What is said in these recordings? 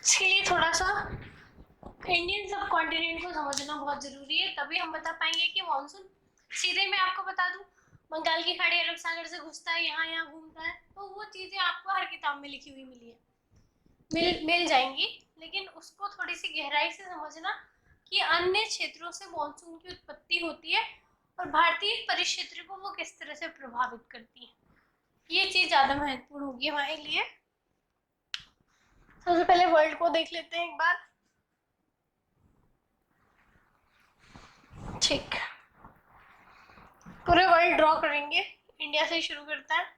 इसके लिए थोड़ा सा इंडियन सब कॉन्टिनेंट को समझना बहुत जरूरी है, तभी हम बता पाएंगे कि मानसून सीधे मैं आपको बता दूं बंगाल की खाड़ी अरब सागर से घुसता है, यहाँ यहाँ घूमता है, तो वो चीजें आपको हर किताब में लिखी हुई मिली है, मिल जाएंगी। लेकिन उसको थोड़ी सी गहराई से समझना कि अन्य क्षेत्रों से मानसून की उत्पत्ति होती है और भारतीय परिक्षेत्र को वो किस तरह से प्रभावित करती है, ये चीज ज्यादा महत्वपूर्ण होगी हमारे लिए। सबसे पहले वर्ल्ड को देख लेते हैं एक बार। ठीक, पूरे वर्ल्ड ड्रॉ करेंगे, इंडिया से शुरू करता है।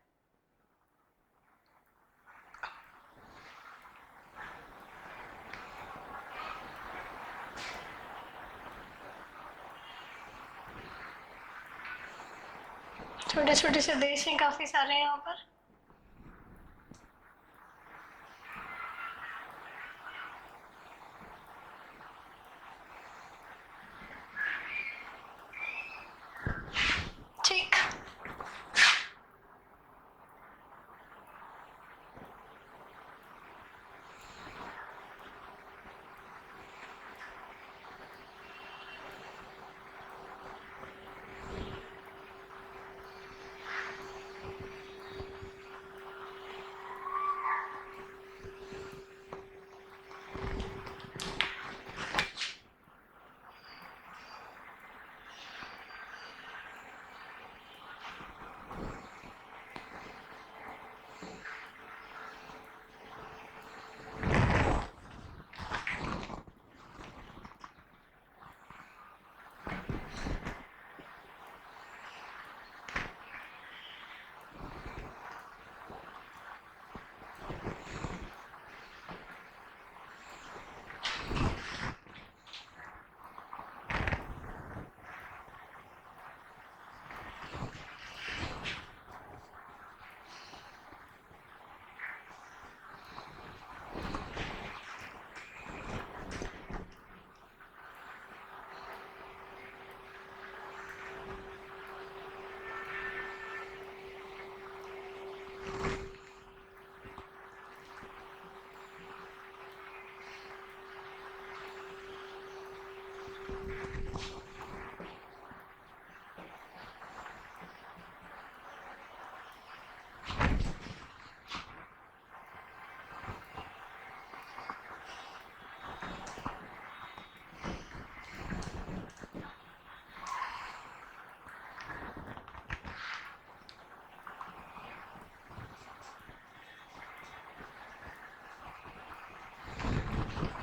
छोटे छोटे से देश हैं काफी सारे यहाँ पर। ठीक,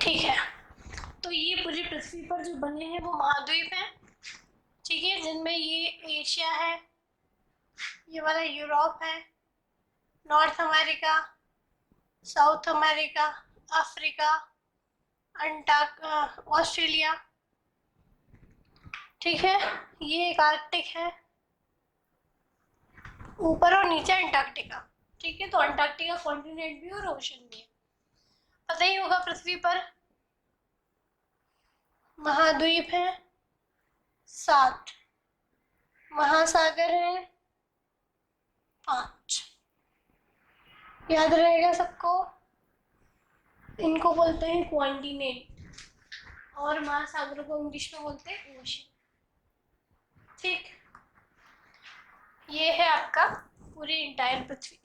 ठीक है, तो ये पूरी पृथ्वी पर जो बने हैं वो महाद्वीप हैं, ठीक है, जिनमें ये एशिया है, ये वाला यूरोप है, north America, south America, Africa, Australia, ठीक है, ये एक आर्कटिक है, ऊपर और नीचे अंटार्कटिका, ठीक है, तो अंटार्कटिका कॉन्टिनेंट भी और ओशन भी है। पता ही होगा पृथ्वी पर महाद्वीप है 7, महासागर है 5, याद रहेगा सबको, इनको बोलते हैं कॉन्टिनेंट और महासागरों को इंग्लिश में बोलते हैं ओशन। ठीक, ये है आपका पूरी इंटायर पृथ्वी।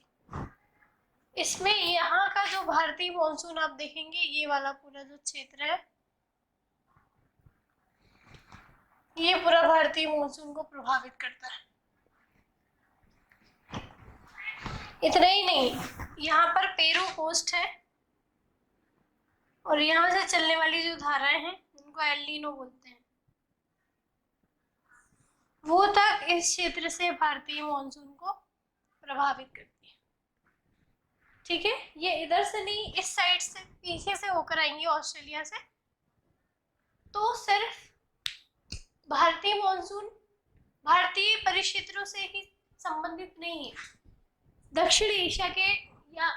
इसमें यहाँ का जो भारतीय मॉनसून आप देखेंगे, ये वाला पूरा जो क्षेत्र है, ये पूरा भारतीय मॉनसून को प्रभावित करता है। इतना ही नहीं, यहाँ पर पेरू कोस्ट है और यहाँ से चलने वाली जो धाराएं हैं उनको एल नीनो बोलते हैं, वो तक इस क्षेत्र से भारतीय मॉनसून को प्रभावित करती है। ठीक है, ये इधर से नहीं, इस साइड से पीछे से होकर आएंगे ऑस्ट्रेलिया से, तो सिर्फ भारतीय मॉनसून भारतीय परिक्षेत्रों से ही संबंधित नहीं है, दक्षिण एशिया के या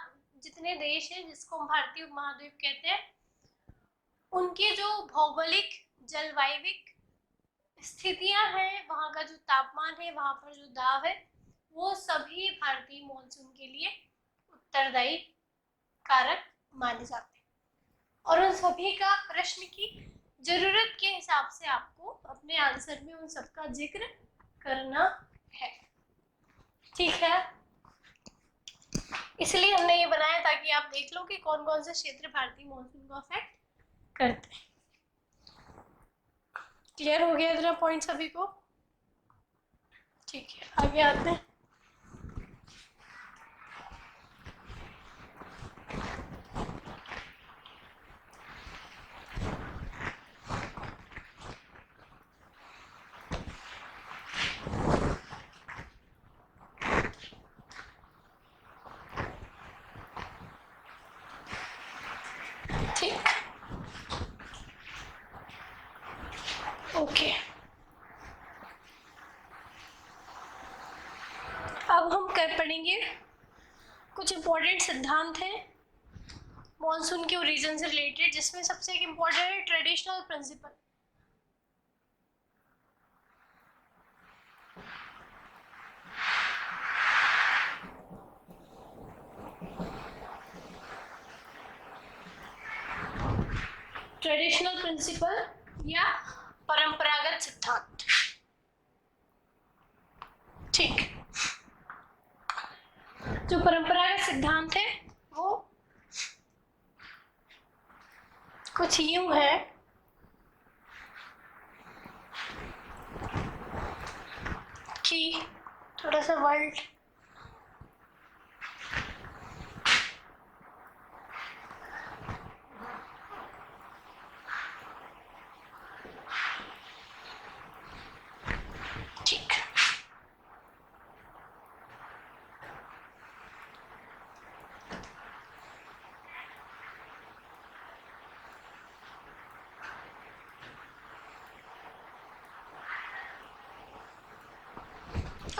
जितने देश हैं जिसको हम भारतीय उपमहाद्वीप कहते हैं, उनके जो भौगोलिक जलवायविक स्थितियां हैं, वहाँ का जो तापमान है, वहाँ पर जो दाब है, वो सभी भारतीय मॉनसून के लिए उत्तरदायी कारक माने जाते हैं। और उन सभी का प्रश्न की जरूरत के हिसाब से आपको अपने आंसर में उन सबका जिक्र करना है। ठीक है, इसलिए हमने ये बनाया ताकि आप देख लो कि कौन कौन से क्षेत्र भारतीय मॉनसून को अफेक्ट करते हैं। क्लियर हो गया इतना पॉइंट सभी को? ठीक है, आगे आते हैं। ठीक, ओके, अब हम कर पढ़ेंगे कुछ इंपॉर्टेंट सिद्धांत हैं मॉनसून के ओरिजिन से रिलेटेड, जिसमें सबसे एक इम्पोर्टेंट है ट्रेडिशनल प्रिंसिपल। ट्रेडिशनल प्रिंसिपल या परंपरागत सिद्धांत। ठीक, जो परंपरागत सिद्धांत है वो कुछ यूं है कि थोड़ा सा वर्ल्ड ठीक,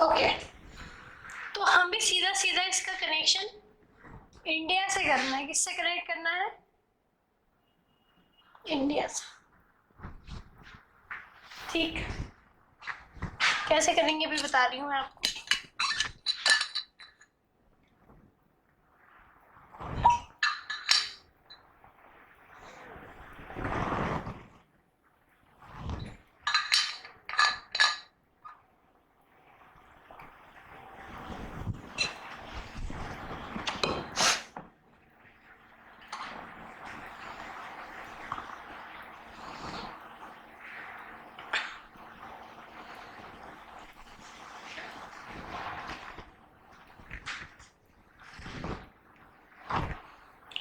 ओके, तो हमें सीधा सीधा इसका कनेक्शन इंडिया से करना है। किससे कनेक्ट करना है? इंडिया से। ठीक, कैसे करेंगे अभी बता रही हूँ मैं आपको।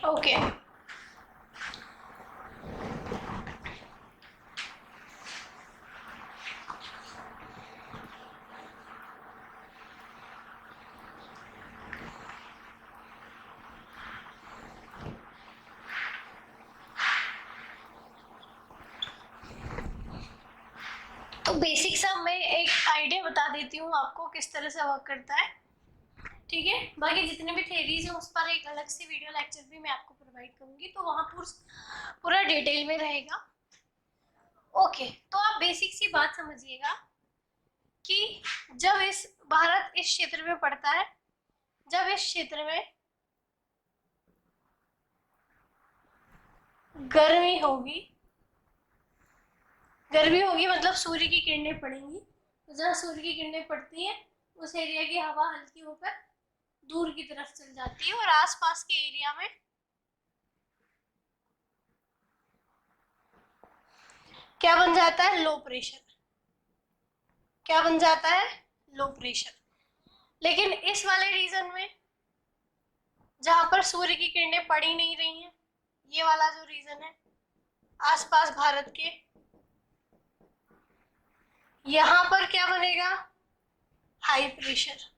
ओके, तो बेसिक सा मैं एक आइडिया बता देती हूँ आपको किस तरह से वर्क करता है। ठीक है, बाकी जितने भी थ्योरीज हैं उस पर एक अलग से वीडियो लेक्चर भी मैं आपको प्रोवाइड करूंगी, तो वहाँ पूरा डिटेल में रहेगा। ओके, तो आप बेसिक सी बात समझिएगा कि जब इस भारत इस क्षेत्र में पड़ता है, जब इस क्षेत्र में गर्मी होगी, गर्मी होगी मतलब सूर्य की किरणें पड़ेंगी, तो जहाँ सूर्य की किरणें पड़ती हैं उस एरिया की हवा हल्की होकर दूर की तरफ चल जाती है और आसपास के एरिया में क्या बन जाता है? Low pressure. क्या बन जाता है? Low pressure. लेकिन इस वाले रीजन में जहां पर सूर्य की किरणें पड़ ही नहीं रही हैं, ये वाला जो रीजन है आसपास भारत के, यहां पर क्या बनेगा? High pressure.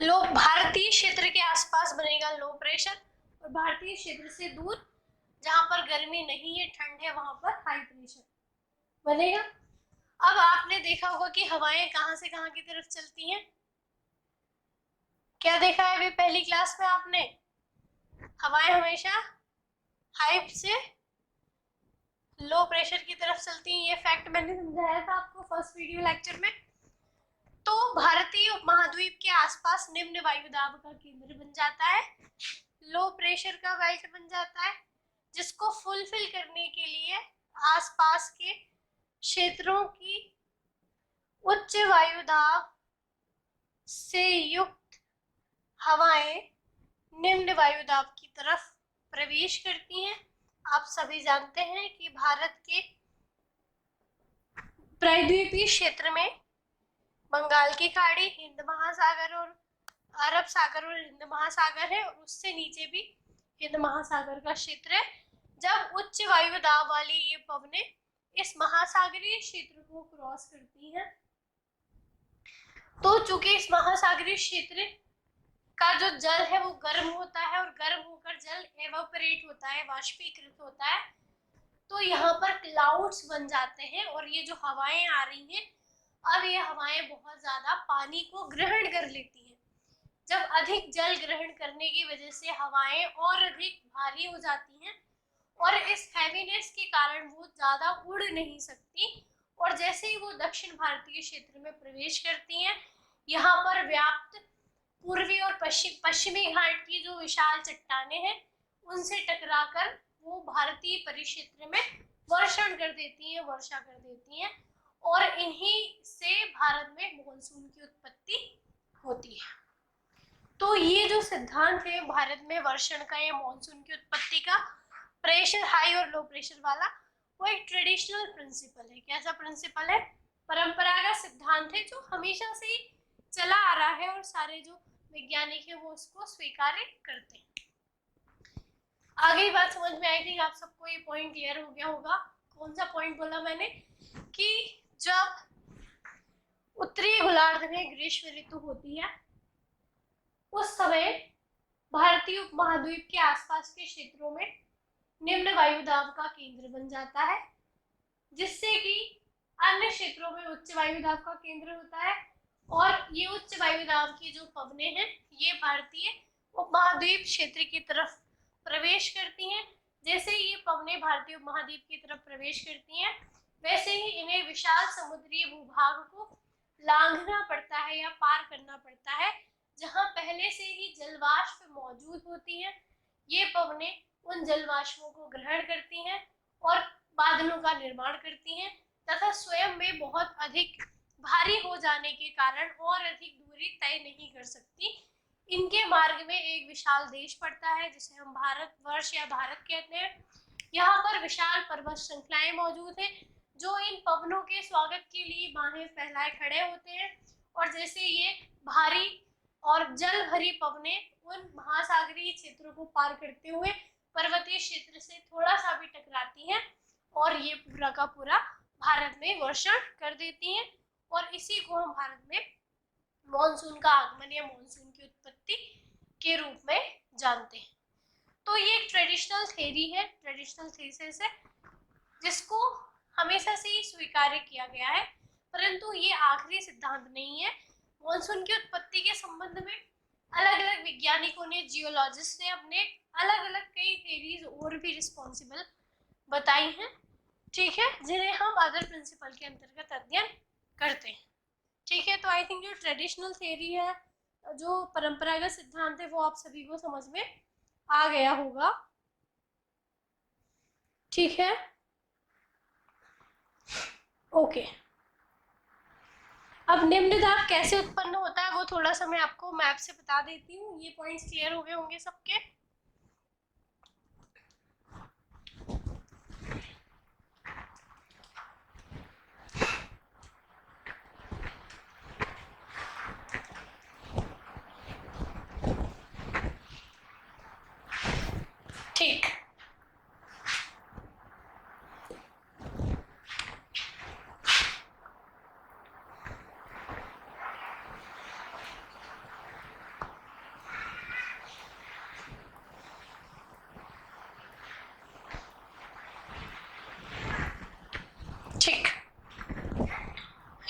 लो भारतीय क्षेत्र के आसपास बनेगा लो प्रेशर, और भारतीय क्षेत्र से दूर जहां पर गर्मी नहीं है, ठंड है, वहां पर हाई प्रेशर बनेगा। अब आपने देखा होगा कि हवाएं कहां से कहां की तरफ चलती हैं। क्या देखा है अभी पहली क्लास में आपने? हवाएं हमेशा हाई से लो प्रेशर की तरफ चलती हैं। ये फैक्ट मैंने समझाया था आपको फर्स्ट वीडियो लेक्चर में। तो भारतीय उपमहाद्वीप के आसपास निम्न वायु दाब का केंद्र बन जाता है लो प्रेशर का बेल्ट बन जाता है, जिसको फुलफिल करने के लिए आसपास के क्षेत्रों की उच्च वायु दाब से युक्त हवाएं निम्न वायु दाब की तरफ प्रवेश करती हैं। आप सभी जानते हैं कि भारत के प्रायद्वीपीय क्षेत्र में बंगाल की खाड़ी, हिंद महासागर और अरब सागर और हिंद महासागर है, और उससे नीचे भी हिंद महासागर का क्षेत्र है। जब उच्च वायु दाब वाली ये पवनें इस महासागरीय क्षेत्र को क्रॉस करती हैं, तो चूंकि इस महासागरीय क्षेत्र का जो जल है वो गर्म होता है, और गर्म होकर जल एवापोरेट होता है, वाष्पीकृत होता है, तो यहाँ पर क्लाउड्स बन जाते हैं, और ये जो हवाएं आ रही हैं, अब ये हवाएं बहुत ज्यादा पानी को ग्रहण कर लेती हैं। जब अधिक जल ग्रहण करने की वजह से हवाएं और अधिक भारी हो जाती हैं, और इस हैवीनेस के कारण वो ज्यादा उड़ नहीं सकती, और जैसे ही वो दक्षिण भारतीय क्षेत्र में प्रवेश करती हैं, यहाँ पर व्याप्त पूर्वी और पश्चिमी घाट की जो विशाल चट्टानें हैं, उनसे टकराकर वो भारतीय परिक्षेत्र में वर्षण कर देती हैं, वर्षा कर देती हैं, और इन्हीं से भारत में मॉनसून की उत्पत्ति होती है। तो ये जो सिद्धांत है भारत में वर्षण का या मॉनसून की उत्पत्ति का, प्रेशर हाई और लो प्रेशर वाला, वो एक ट्रेडिशनल प्रिंसिपल है। कैसा प्रिंसिपल है? परंपरागत सिद्धांत है जो हमेशा से ही चला आ रहा है, और सारे जो वैज्ञानिक है वो उसको स्वीकार करते हैं। आगे बात समझ में आई थी, आप सबको ये पॉइंट क्लियर हो गया होगा। कौन सा पॉइंट बोला मैंने? कि जब उत्तरी गोलार्ध में ग्रीष्म ऋतु होती है, उस समय भारतीय उपमहाद्वीप के आसपास के क्षेत्रों में निम्न वायु दाब का केंद्र बन जाता है, जिससे कि अन्य क्षेत्रों में उच्च वायु दाब का केंद्र होता है, और ये उच्च वायु दाब की जो पवनें हैं ये भारतीय उपमहाद्वीप क्षेत्र की तरफ प्रवेश करती हैं। जैसे ही ये पवनें भारतीय उपमहाद्वीप की तरफ प्रवेश करती हैं, वैसे ही इन्हें विशाल समुद्री भूभाग को लांघना पड़ता है या पार करना पड़ता है, जहां पहले से ही जलवाष्प मौजूद होती है। ये पवनें उन जलवाष्पों को ग्रहण करती हैं और बादलों का निर्माण करती हैं, तथा स्वयं में बहुत अधिक भारी हो जाने के कारण और अधिक दूरी तय नहीं कर सकती। इनके मार्ग में एक विशाल देश पड़ता है, जिसे हम भारतवर्ष या भारत कहते हैं। यहाँ पर विशाल पर्वत श्रृंखलाएं मौजूद हैं, जो इन पवनों के स्वागत के लिए बाहें फैलाए खड़े होते हैं, और जैसे ये भारी और जल भरी पवनें उन महासागरीय क्षेत्रों को पार करते हुए पर्वतीय क्षेत्र से थोड़ा सा भी टकराती हैं, और ये पूरा का पूरा भारत में वर्षण कर देती हैं, और इसी को हम भारत में मॉनसून का आगमन या मॉनसून की उत्पत्ति के रूप में जानते हैं। तो ये एक ट्रेडिशनल थ्योरी है, ट्रेडिशनल थीसिस है, जिसको हमेशा से ही स्वीकार किया गया है, परंतु ये आखिरी सिद्धांत नहीं है। मॉनसून की उत्पत्ति के संबंध में अलग अलग वैज्ञानिकों ने, जियोलॉजिस्ट ने अपने अलग अलग कई थ्योरीज और भी रिस्पॉन्सिबल बताई हैं, ठीक है, जिन्हें हम अदर प्रिंसिपल के अंतर्गत अध्ययन करते हैं। ठीक है, तो आई थिंक जो ट्रेडिशनल थ्योरी है, जो परंपरागत सिद्धांत है, वो आप सभी को समझ में आ गया होगा। ठीक है, ओके। अब निम्न दाब कैसे उत्पन्न होता है वो थोड़ा सा मैं आपको मैप से बता देती हूँ। ये पॉइंट्स क्लियर हो गए होंगे सबके। ठीक, ठीक,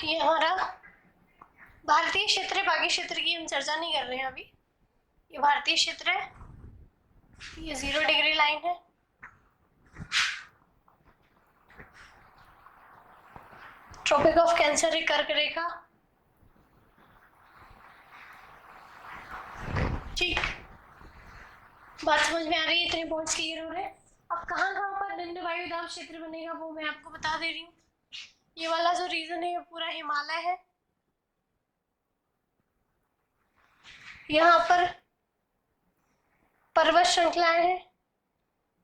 ये हमारा भारतीय क्षेत्र है, बाकी क्षेत्र की हम चर्चा नहीं कर रहे हैं अभी। ये भारतीय क्षेत्र है, ये 0 डिग्री लाइन है, ट्रॉपिक ऑफ कैंसर है, कर्क रेखा। ठीक, बात समझ में आ रही है? इतने पॉइंट्स क्लियर हो रहे हैं। अब कहाँ कहाँ पर निम्न वायु दाब क्षेत्र बनेगा वो मैं आपको बता दे रही हूँ। ये वाला जो रीजन है ये पूरा हिमालय है। यहाँ पर पर्वत श्रृंखलाएं हैं,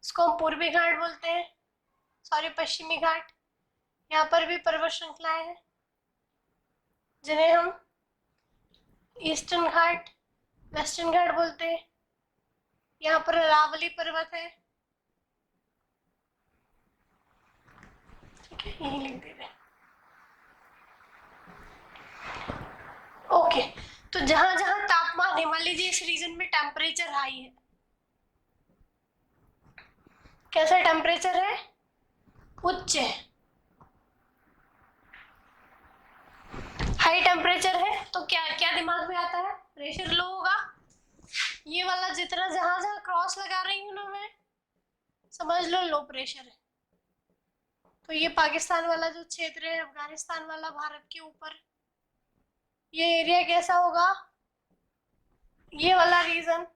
इसको हम पूर्वी घाट बोलते हैं, सॉरी पश्चिमी घाट। यहाँ पर भी पर्वत श्रृंखलाएं हैं जिन्हें हम ईस्टर्न घाट, वेस्टर्न घाट बोलते हैं। यहाँ पर अरावली पर्वत है, ठीक है, यही लिख दे रहे हैं। ओके, तो जहां जहां तापमान है, मान लीजिए इस रीजन में टेम्परेचर हाई है, कैसा टेम्परेचर है? उच्च है। हाई टेम्परेचर है तो क्या क्या दिमाग में आता है? प्रेशर लो होगा। ये वाला जितना जहां जहां क्रॉस लगा रही हूँ ना मैं, समझ लो लो प्रेशर है। तो ये पाकिस्तान वाला जो क्षेत्र है, अफगानिस्तान वाला भारत के ऊपर, ये एरिया कैसा होगा? ये वाला रीजन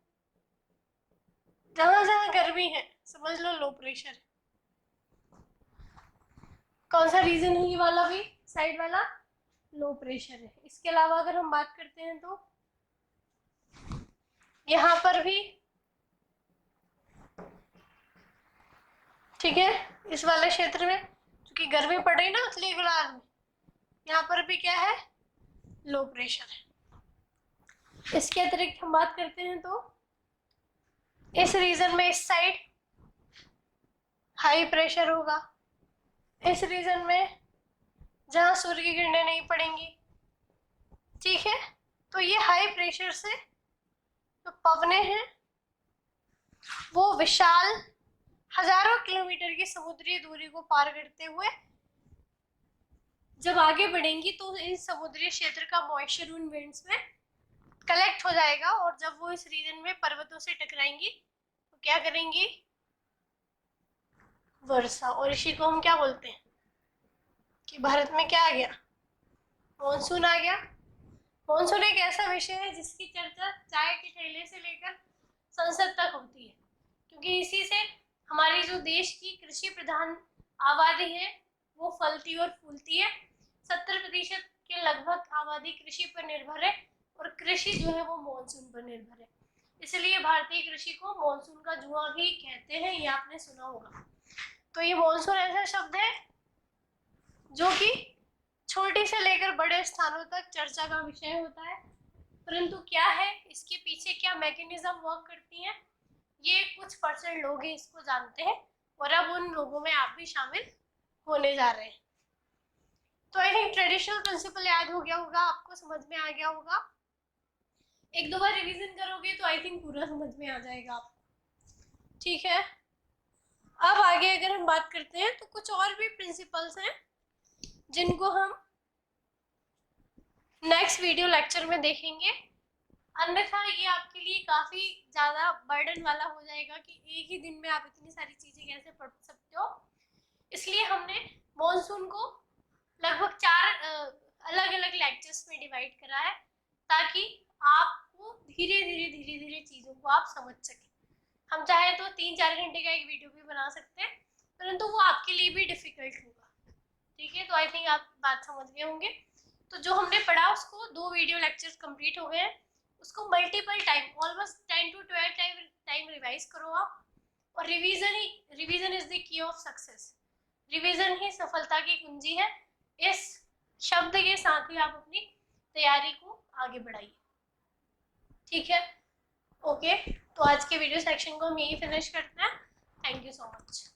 जहां जहां गर्मी है, समझ लो लो प्रेशर है। कौन सा रीजन है ये वाला भी? साइड वाला लो प्रेशर है। इसके अलावा अगर हम बात करते हैं तो यहाँ पर भी, ठीक है, इस वाले क्षेत्र में क्योंकि गर्मी पड़ रही ना असली गुलाब में, यहाँ पर भी क्या है? लो प्रेशर है। इसके अतिरिक्त हम बात करते हैं तो इस रीजन में इस साइड हाई प्रेशर होगा। इस रीजन में जहां सूर्य की किरणें नहीं पड़ेंगी, ठीक है, तो ये हाई प्रेशर से जो पवने हैं वो विशाल हजारों किलोमीटर की समुद्री दूरी को पार करते हुए जब आगे बढ़ेंगी तो इस समुद्री क्षेत्र का मॉइस्चर उन विंड्स में कलेक्ट हो जाएगा, और जब वो इस रीजन में पर्वतों से टकराएंगी तो क्या करेंगी? वर्षा। और इसी को हम क्या बोलते हैं कि भारत में क्या आ गया? मॉनसून आ गया। मॉनसून एक ऐसा विषय है जिसकी चर्चा चाय के ठेले से लेकर संसद तक होती है, क्योंकि इसी से हमारी जो देश की कृषि प्रधान आबादी है वो फलती और फूलती है। 70% के लगभग आबादी कृषि पर निर्भर है, और कृषि जो है वो मॉनसून पर निर्भर है। इसलिए भारतीय कृषि को मॉनसून का जुआ भी कहते हैं, ये आपने सुना होगा। तो ये मॉनसून ऐसा शब्द है जो कि छोटे से लेकर बड़े स्थानों तक चर्चा का विषय होता है, परंतु क्या है इसके पीछे क्या मैकेनिज्म वर्क करती है, ये कुछ % लोग ही इसको जानते हैं, और अब उन लोगों में आप भी शामिल होने जा रहे हैं। तो आई थिंक ट्रेडिशनल प्रिंसिपल याद हो गया होगा, आपको समझ में आ गया होगा। एक दो बार रिवीजन करोगे तो आई थिंक पूरा समझ में आ जाएगा आपको, ठीक है। अब आगे अगर हम बात करते हैं तो कुछ और भी प्रिंसिपल्स हैं जिनको हम नेक्स्ट वीडियो लेक्चर में देखेंगे, अन्यथा ये आपके लिए काफी ज्यादा बर्डन वाला हो जाएगा कि एक ही दिन में आप इतनी सारी चीजें कैसे पढ़ सकते हो। इसलिए हमने मॉनसून को लगभग 4 अलग अलग लेक्चर्स में डिवाइड करा है, ताकि आपको धीरे धीरे चीजों को आप समझ सकें। हम चाहे तो 3-4 घंटे का एक वीडियो भी बना सकते हैं, परंतु वो आपके लिए भी डिफिकल्ट होगा, ठीक है। तो आई थिंक आप बात समझ गए होंगे। तो जो हमने पढ़ा उसको 2 वीडियो लेक्चर्स कंप्लीट हो गए हैं, उसको multiple time, almost 10 to 12 time revise करो आप। और revision is the key of success. Revision ही सफलता की कुंजी है। इस शब्द के साथ ही आप अपनी तैयारी को आगे बढ़ाइए, ठीक है। ओके, तो आज के वीडियो सेक्शन को हम यही फिनिश करते हैं। Thank you so much.